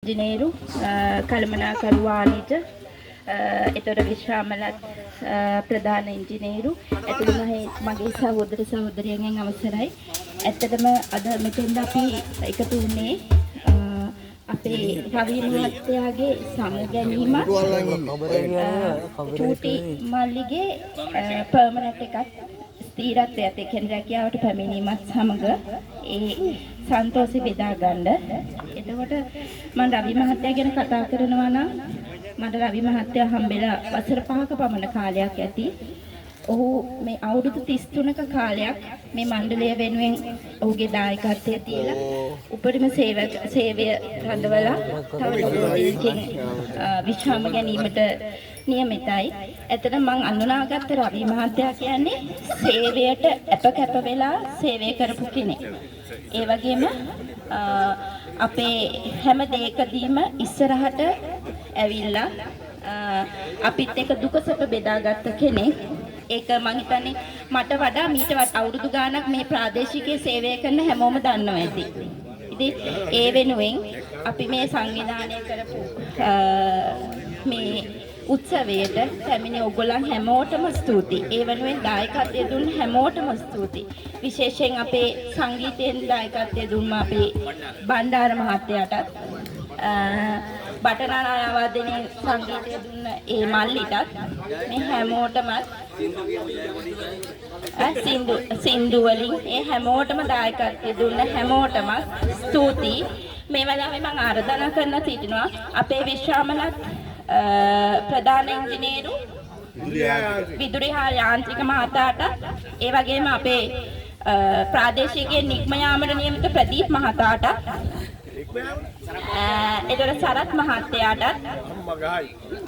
इंजीनियरू कलमनाकरू वाणिज्य එතකොට විශ්‍රාමලත් ප්‍රධාන ඉංජිනේරු ඇතුළු මගේ සහෝදර සහෝදරියන්ගෙන් අවසරයි. ඇත්තටම අද මෙතෙන්ද අපි එකතු වුණේ අපේ රවි මහත්තයාගේ සමගැනීම චූටි මල්ලිගේ පර්මනන්ට් එකක් ස්ථිරත්වයට ඒ කියන්නේ රැකියාවට පැමිණීමත් සමග ඒ සන්තෝෂي බෙදා ගන්න. එතකොට මම රවි මහත්තයා ගැන කතා කරනවා නම් මට රවි මහත්තයා හම්බෙලා වසර 5ක පමණ කාලයක් ඇති. ඔහු මේ අවුරුදු 33ක කාලයක් මේ මණ්ඩලය වෙනුවෙන් ඔහුගේ දායකත්වය තියලා උපරිම සේවය රඳවලා තව විශ්‍රාම ගැනීමට නියමිතයි. එතන මම අඳුනාගත්ත රවි මහත්තයා කියන්නේ සේවයට අපකැප වෙලා සේවය කරපු කෙනෙක්. ඒ වගේම අපේ හැම දෙයකදීම ඉස්සරහට ඇවිල්ලා අපිත් එක්ක දුක සැප බෙදාගත්ත කෙනෙක්. ඒක මං හිතන්නේ මට වඩා මීට අවුරුදු ගාණක් මේ ප්‍රාදේශීය සේවය කරන හැමෝම දන්නවා ඇති. ඉතින් ඒ වෙනුවෙන් අපි මේ සංවිධානය කරපු මේ උත්සවයට පැමිණි ඔයගොල්ලන් හැමෝටම ස්තුතියි. ඒ වෙනුවෙන් දායකත්වය දුන්න හැමෝටම ස්තුතියි. විශේෂයෙන් අපේ සංගීතයෙන් දායකත්වය දුන්න අපේ බණ්ඩාර මහත්තයාටත් බටනානායවාදනයේ සංගීතය දුන්න ඒ මල්ලිටත් මේ හැමෝටම සින්දු වලින් ඒ හැමෝටම දායකත්වය දුන්න හැමෝටම ස්තුතියි. මේ වෙලාවේ මම ආරාධනා කරන සිටිනවා අපේ විශ්‍රාමලත් ප්‍රධාන ඉංජිනේරු විදුලි හා යාන්ත්‍රික මහතාට ඒ වගේම අපේ ප්‍රාදේශීය නිග්ම යාමට නියමිත ප්‍රදීප් මහතාට එතකොට සරත් මහත්තයාට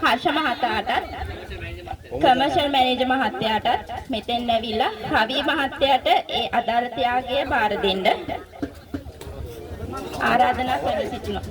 හර්ෂ මහතාට කමර්ෂල් මැනේජර් මහත්තයාට මෙතෙන් ඇවිල්ලා රවි මහත්තයාට ඒ අදාළ ත්‍යාගය බාර දෙන්න ආරාධනා කර සිටිනවා.